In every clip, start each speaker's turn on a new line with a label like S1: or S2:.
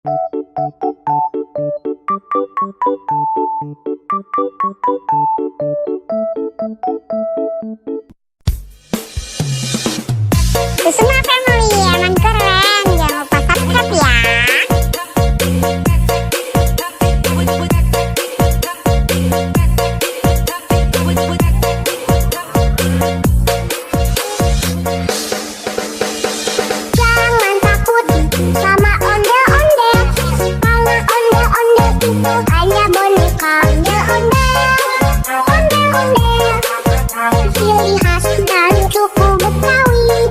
S1: Semua family emang keren, jangan lupa subscribe ya. Jangan takut sama onde-onde, karena onde-onde itu hanya boneka onde-onde. Onde-onde ciri khas dan suku Betawi.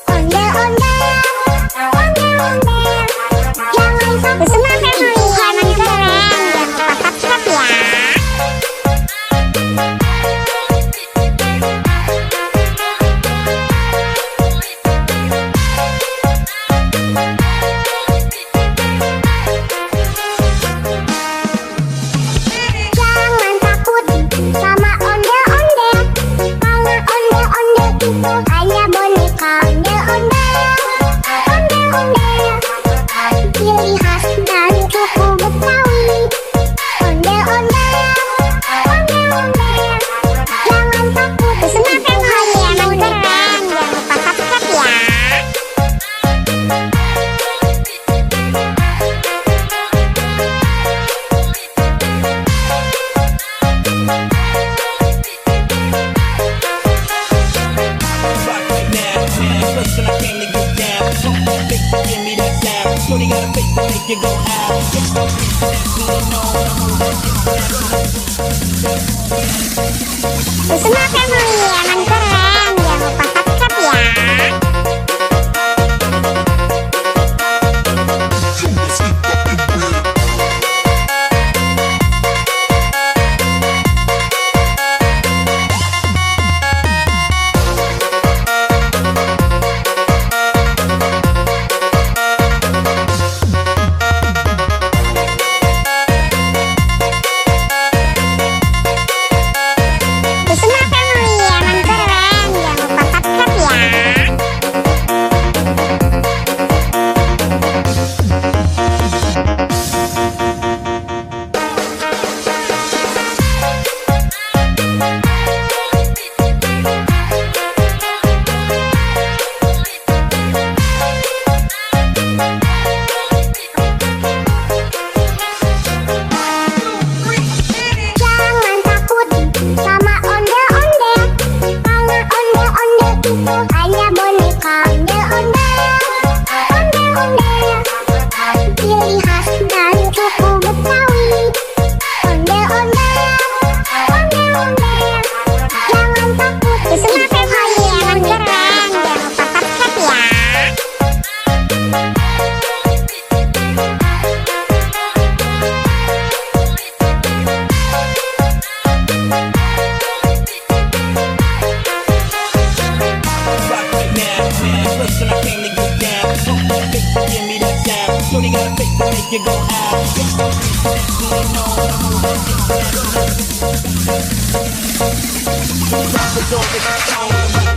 S1: Onde-onde, onde-onde, jangan takut. Semua family emang keren, jangan lupa subscribe ya. Jangan takut sama onde-onde, karena onde-onde itu hanya boneka onde-onde. Onde-onde ciri khas dan suku Betawi. Onde-onde, onde-onde, jangan takut. Semua family emang keren, jangan lupa subscribe ya. Semua family emang keren, jangan lupa subscribe ya. Semua family emang keren, jangan lupa subscribe ya. Jangan takut sama onde-onde, karena onde-onde itu hanya boneka onde-onde. Onde-onde ciri khas dan suku Betawi. Onde-onde, onde-onde, jangan takut. Semua family emang keren, jangan lupa subscribe ya.
S2: Drop it,